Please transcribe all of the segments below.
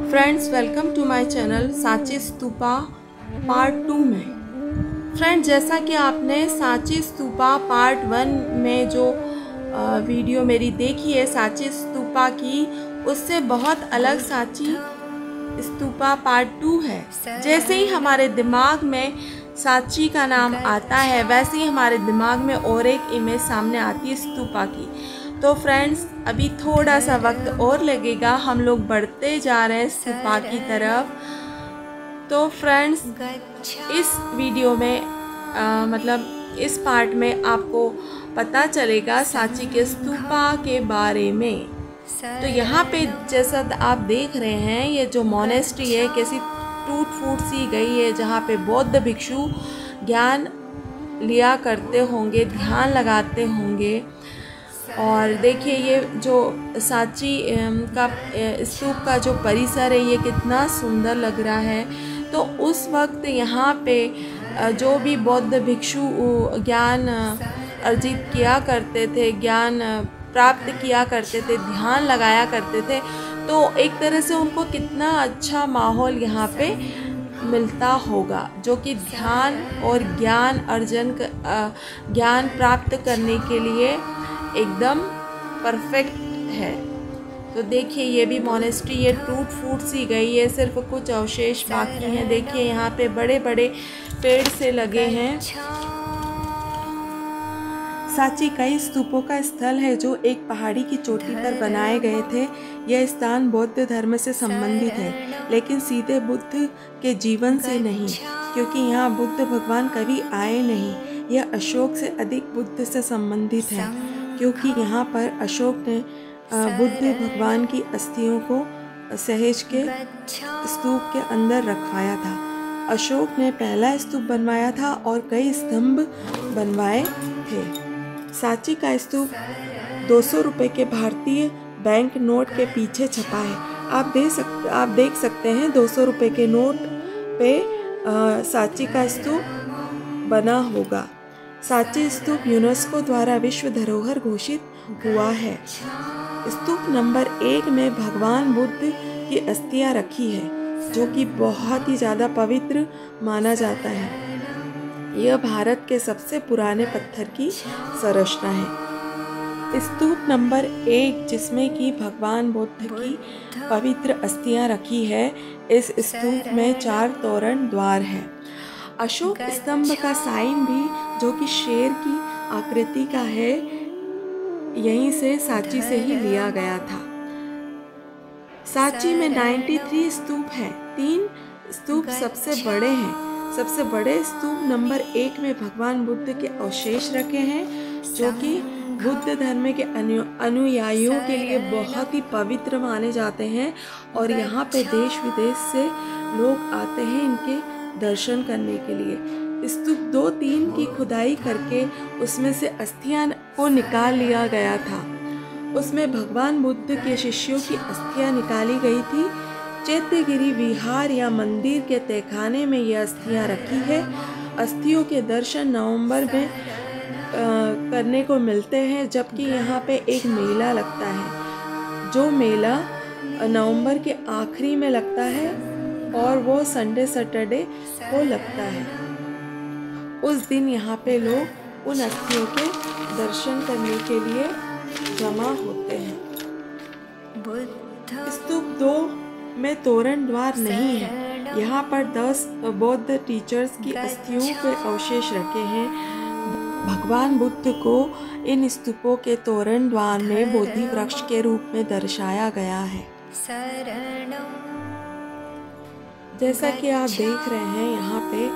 Friends, welcome to my channel Sanchi Stupa part 2 में। Friends, जैसा कि आपने सांची स्तूपा पार्ट 1 में जो वीडियो मेरी देखी है सांची स्तूपा की, उससे बहुत अलग सांची स्तूपा पार्ट 2 है। जैसे ही हमारे दिमाग में सांची का नाम आता है, वैसे ही हमारे दिमाग में और एक इमेज सामने आती है स्तूपा की। तो फ्रेंड्स, अभी थोड़ा सा वक्त और लगेगा, हम लोग बढ़ते जा रहे हैं स्तूपा की तरफ। तो फ्रेंड्स, इस वीडियो में मतलब इस पार्ट में आपको पता चलेगा सांची के स्तूपा के बारे में। तो यहाँ पे जैसा आप देख रहे हैं, ये जो मोनेस्ट्री है कैसी टूट फूट सी गई है, जहाँ पे बौद्ध भिक्षु ज्ञान लिया करते होंगे, ध्यान लगाते होंगे। और देखिए ये जो सांची का स्तूप का जो परिसर है, ये कितना सुंदर लग रहा है। तो उस वक्त यहाँ पे जो भी बौद्ध भिक्षु ज्ञान अर्जित किया करते थे, ज्ञान प्राप्त किया करते थे, ध्यान लगाया करते थे, तो एक तरह से उनको कितना अच्छा माहौल यहाँ पे मिलता होगा, जो कि ध्यान और ज्ञान प्राप्त करने के लिए एकदम परफेक्ट है। तो देखिए ये भी मोनेस्ट्री ये टूट फूट सी गई है, सिर्फ कुछ अवशेष बाकी हैं। देखिए यहाँ पे बड़े बड़े पेड़ से लगे हैं। सांची कई स्तूपों का स्थल है जो एक पहाड़ी की चोटी पर बनाए गए थे। यह स्थान बौद्ध धर्म से संबंधित है, लेकिन सीधे बुद्ध के जीवन से नहीं, क्योंकि यहाँ बुद्ध भगवान कभी आए नहीं। यह अशोक से अधिक बुद्ध से संबंधित है, क्योंकि यहाँ पर अशोक ने बुद्ध भगवान की अस्थियों को सहेज के स्तूप के अंदर रखवाया था। अशोक ने पहला स्तूप बनवाया था और कई स्तंभ बनवाए थे। सांची का स्तूप 200 रुपये के भारतीय बैंक नोट के पीछे छपा है। आप देख सकते हैं 200 रुपये के नोट पे सांची का स्तूप बना होगा। सांची स्तूप यूनेस्को द्वारा विश्व धरोहर घोषित हुआ है। स्तूप नंबर 1 में भगवान बुद्ध की अस्थियां रखी है, जो कि बहुत ही ज़्यादा पवित्र माना जाता है। यह भारत के सबसे पुराने पत्थर की संरचना है। स्तूप नंबर 1, जिसमें कि भगवान बुद्ध की पवित्र अस्थियां रखी है, इस स्तूप में 4 तोरण द्वार है। अशोक स्तंभ का साइन भी, जो कि शेर की आकृति का है, यहीं से सांची से ही लिया गया था। सांची में 93 स्तूप हैं। 3 स्तूप सबसे बड़े हैं। सबसे बड़े स्तूप नंबर 1 में भगवान बुद्ध के अवशेष रखे हैं, जो कि बुद्ध धर्म के अनुयायियों के लिए बहुत ही पवित्र माने जाते हैं। और यहाँ पे देश विदेश से लोग आते हैं इनके दर्शन करने के लिए। स्तूप 2-3 की खुदाई करके उसमें से अस्थियां को निकाल लिया गया था। उसमें भगवान बुद्ध के शिष्यों की अस्थियां निकाली गई थी। चैत्यगिरी विहार या मंदिर के तहखाने में ये अस्थियां रखी है। अस्थियों के दर्शन नवंबर में करने को मिलते हैं, जबकि यहाँ पे एक मेला लगता है, जो मेला नवंबर के आखिरी में लगता है और वो संडे सैटरडे को लगता है। उस दिन यहाँ पे लोग उन अस्थियों के दर्शन करने के लिए जमा होते हैं। स्तूप 2 में तोरण द्वार नहीं है। यहाँ पर 10 बौद्ध टीचर्स की अस्थियों के अवशेष रखे हैं। भगवान बुद्ध को इन स्तूपों के तोरण द्वार में बोधि वृक्ष के रूप में दर्शाया गया है। जैसा कि आप देख रहे हैं, यहाँ पे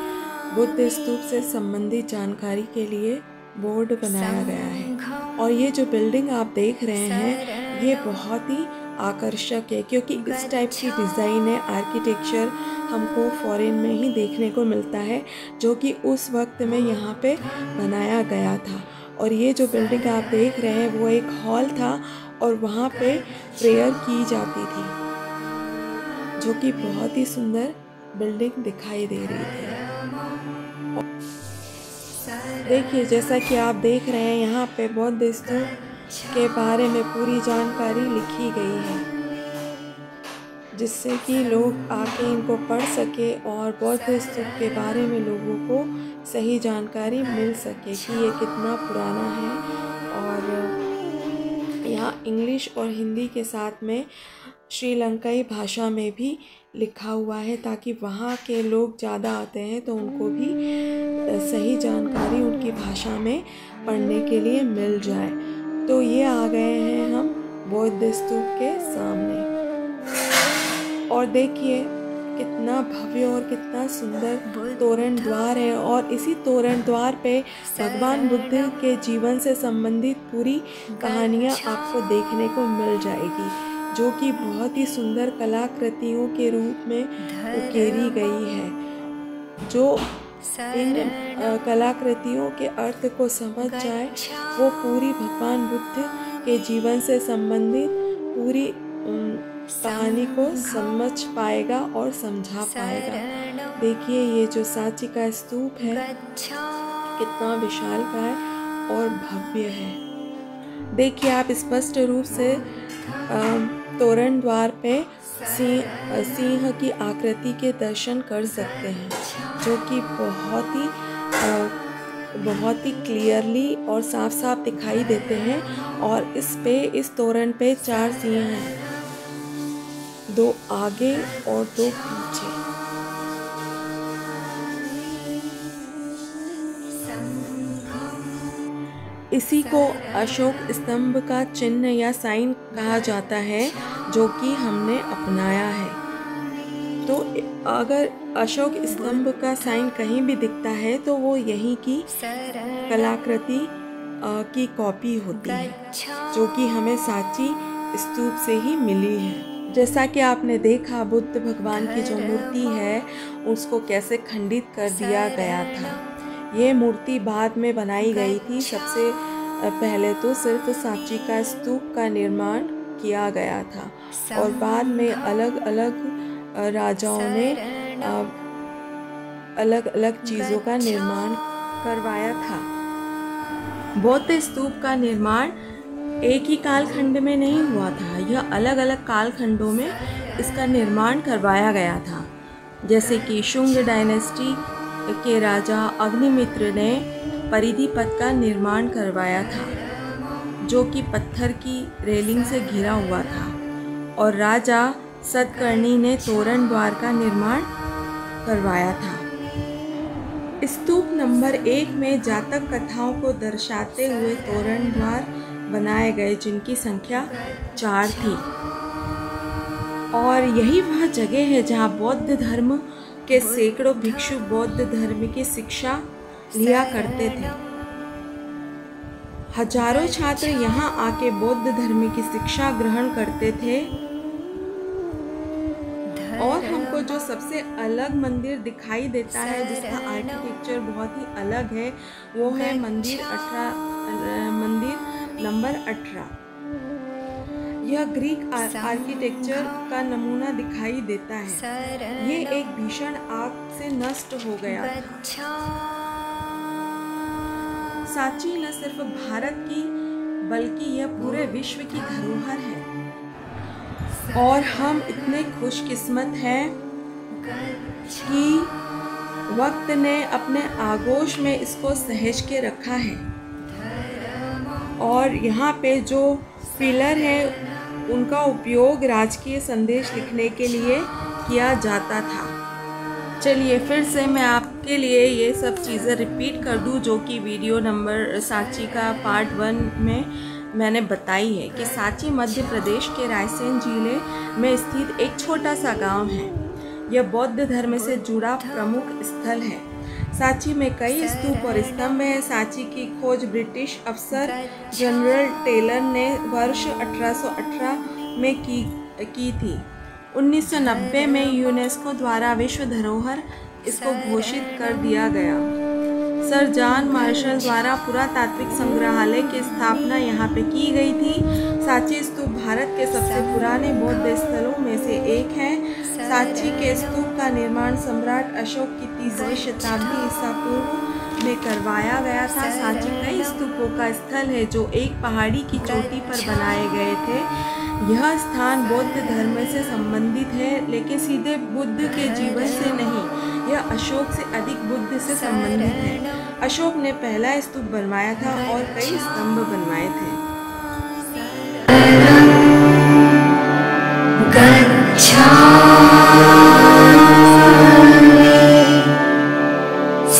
बुद्ध स्तूप से संबंधित जानकारी के लिए बोर्ड बनाया गया है। और ये जो बिल्डिंग आप देख रहे हैं, ये बहुत ही आकर्षक है, क्योंकि इस टाइप की डिज़ाइन है, आर्किटेक्चर हमको फॉरेन में ही देखने को मिलता है, जो कि उस वक्त में यहाँ पे बनाया गया था। और ये जो बिल्डिंग आप देख रहे हैं, वो एक हॉल था और वहाँ पे प्रेयर की जाती थी, जो कि बहुत ही सुंदर बिल्डिंग दिखाई दे रही थी। देखिए जैसा कि आप देख रहे हैं, यहाँ पे बौद्ध स्तूप के बारे में पूरी जानकारी लिखी गई है। जिससे कि लोग आके इनको पढ़ सके और बौद्ध स्तूप के बारे में लोगों को सही जानकारी मिल सके कि ये कितना पुराना है। और यहाँ इंग्लिश और हिंदी के साथ में श्रीलंकाई भाषा में भी लिखा हुआ है, ताकि वहाँ के लोग ज़्यादा आते हैं तो उनको भी सही जानकारी उनकी भाषा में पढ़ने के लिए मिल जाए। तो ये आ गए हैं हम बौद्ध स्तूप के सामने, और देखिए कितना भव्य और कितना सुंदर तोरण द्वार है। और इसी तोरण द्वार पे भगवान बुद्ध के जीवन से संबंधित पूरी कहानियाँ आपको देखने को मिल जाएगी, जो कि बहुत ही सुंदर कलाकृतियों के रूप में उकेरी गई है। जो इन कलाकृतियों के अर्थ को समझ जाए वो पूरी भगवान बुद्ध के जीवन से संबंधित पूरी कहानी को समझ पाएगा और समझा पाएगा। देखिए ये जो सांची का स्तूप है कितना विशालकाय और भव्य है। देखिए आप स्पष्ट रूप से तोरण द्वार पे सिंह की आकृति के दर्शन कर सकते हैं, जो कि बहुत ही क्लियरली और साफ साफ दिखाई देते हैं। और इस तोरण पे 4 सिंह हैं, 2 आगे और 2 पीछे। इसी को अशोक स्तंभ का चिन्ह या साइन कहा जाता है, जो कि हमने अपनाया है। तो अगर अशोक स्तंभ का साइन कहीं भी दिखता है तो वो यहीं की कलाकृति की कॉपी होती है, जो कि हमें सांची स्तूप से ही मिली है। जैसा कि आपने देखा बुद्ध भगवान की जो मूर्ति है उसको कैसे खंडित कर दिया गया था। ये मूर्ति बाद में बनाई गई थी। सबसे पहले तो सिर्फ सांची का स्तूप का निर्माण किया गया था, और बाद में अलग अलग राजाओं ने अलग अलग चीज़ों का निर्माण करवाया था। बौद्ध स्तूप का निर्माण एक ही कालखंड में नहीं हुआ था, यह अलग अलग कालखंडों में इसका निर्माण करवाया गया था। जैसे कि शुंग डायनेस्टी के राजा अग्निमित्र ने परिधिपथ का निर्माण करवाया था, जो कि पत्थर की रेलिंग से घिरा हुआ था, और राजा सतकर्णी ने तोरण द्वार का निर्माण करवाया था। स्तूप नंबर 1 में जातक कथाओं को दर्शाते हुए तोरण द्वार बनाए गए, जिनकी संख्या 4 थी। और यही वह जगह है जहाँ बौद्ध धर्म के सैकड़ों भिक्षु बौद्ध धर्म की शिक्षा लिया करते थे। हजारों छात्र यहाँ आके बौद्ध धर्म की शिक्षा ग्रहण करते थे। और हमको जो सबसे अलग मंदिर दिखाई देता है, जिसका आर्किटेक्चर बहुत ही अलग है, वो है मंदिर नंबर 18। यह ग्रीक आर्किटेक्चर का नमूना दिखाई देता है। ये एक भीषण आग से नष्ट हो गया था। सांची न सिर्फ भारत की बल्कि यह पूरे विश्व की धरोहर है, और हम इतने खुशकिस्मत हैं कि वक्त ने अपने आगोश में इसको सहेज के रखा है। और यहाँ पे जो पिलर है उनका उपयोग राजकीय संदेश लिखने के लिए किया जाता था। चलिए फिर से मैं आपके लिए ये सब चीज़ें रिपीट कर दूं, जो कि वीडियो नंबर सांची का पार्ट 1 में मैंने बताई है कि सांची मध्य प्रदेश के रायसेन जिले में स्थित एक छोटा सा गांव है। यह बौद्ध धर्म से जुड़ा प्रमुख स्थल है। सांची में कई स्तूप और स्तंभ हैं। सांची की खोज ब्रिटिश अफसर जनरल टेलर ने वर्ष 1818 में की थी। 1990 में यूनेस्को द्वारा विश्व धरोहर इसको घोषित कर दिया गया। सर जॉन मार्शल द्वारा पुरातात्विक संग्रहालय की स्थापना यहाँ पे की गई थी। सांची स्तूप भारत के सबसे पुराने बौद्ध स्थलों में से एक है। सांची के स्तूप का निर्माण सम्राट अशोक की 3वीं शताब्दी ईसा पूर्व में करवाया गया था। सांची कई स्तूपों का स्थल है जो एक पहाड़ी की चोटी पर बनाए गए थे। यह स्थान बौद्ध धर्म से संबंधित है, लेकिन सीधे बुद्ध के जीवन से नहीं। यह अशोक से अधिक बुद्ध से संबंधित है। अशोक ने पहला स्तूप बनवाया था और कई स्तंभ बनवाए थे।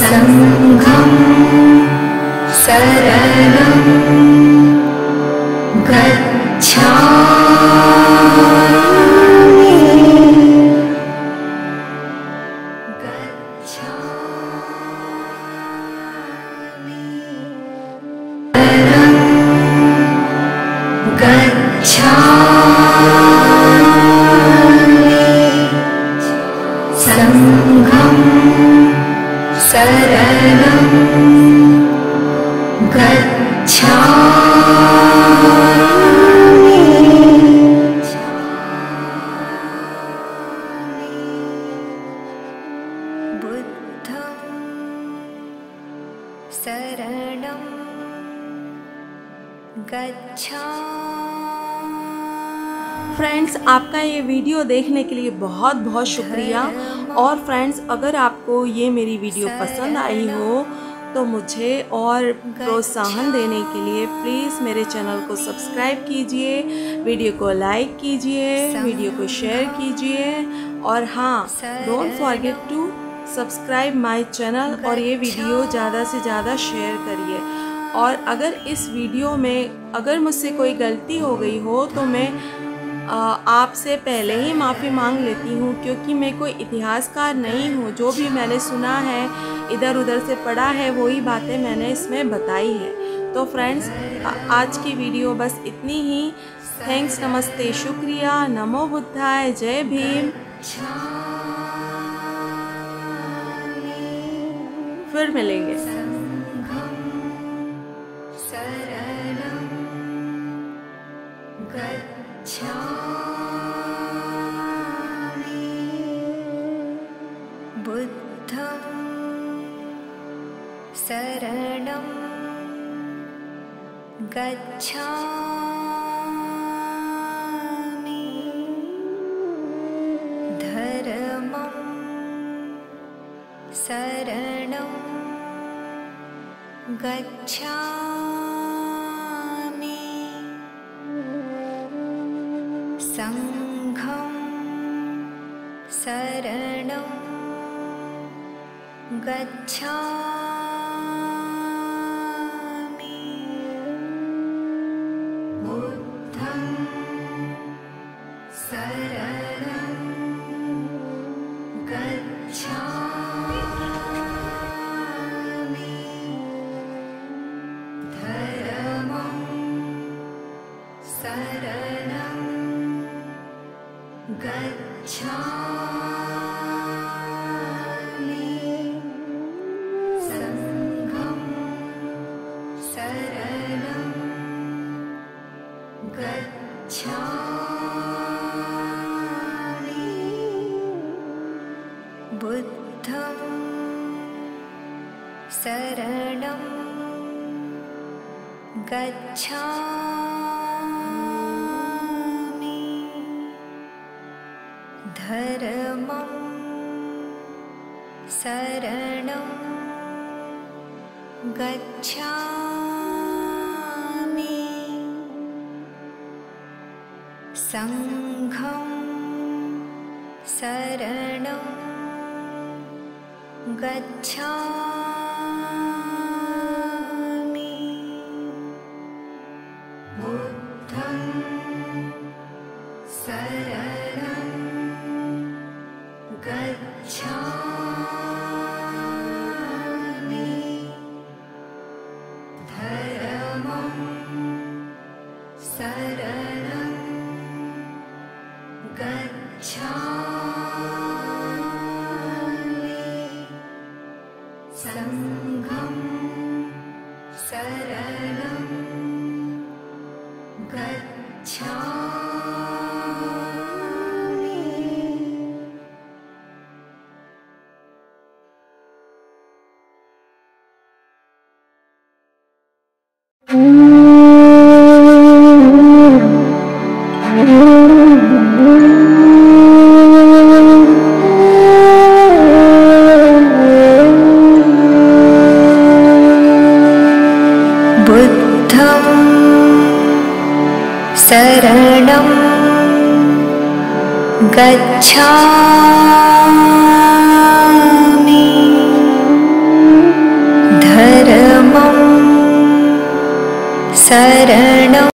संघं शरणं गच्छामि। संघं शरणं गच्छामि। बुद्धं शरणं गच्छामि। फ्रेंड्स, आपका ये वीडियो देखने के लिए बहुत बहुत शुक्रिया। और फ्रेंड्स, अगर आपको ये मेरी वीडियो पसंद आई हो तो मुझे और प्रोत्साहन देने के लिए प्लीज़ मेरे चैनल को सब्सक्राइब कीजिए, वीडियो को लाइक कीजिए, वीडियो को शेयर कीजिए और हाँ, don't forget to subscribe my channel और ये वीडियो ज़्यादा से ज़्यादा शेयर करिए। और अगर इस वीडियो में अगर मुझसे कोई गलती हो गई हो तो मैं आपसे पहले ही माफ़ी मांग लेती हूँ, क्योंकि मैं कोई इतिहासकार नहीं हूँ। जो भी मैंने सुना है, इधर उधर से पढ़ा है, वही बातें मैंने इसमें बताई है। तो फ्रेंड्स, आज की वीडियो बस इतनी ही। थैंक्स, नमस्ते, शुक्रिया, नमो बुद्धाय, जय भीम। फिर मिलेंगे। बुद्धं शरणं गच्छामि। धर्मं शरणं गच्छामि। संघं शरणं गच्छामि। बुद्धं शरणं गच्छामि। धर्मं शरणं गच्छामि। संघं शरणं गच्छामि। बुद्धं शरणं गच्छामि। धर्मं शरणं गच्छामि। संघं शरणं गच्छामि। बुद्धं शरणं गच्छामि। धर्मं शरणं गच्छामि। संघं शरणं गच्छामि। शरणं गच्छामि धर्मं शरणं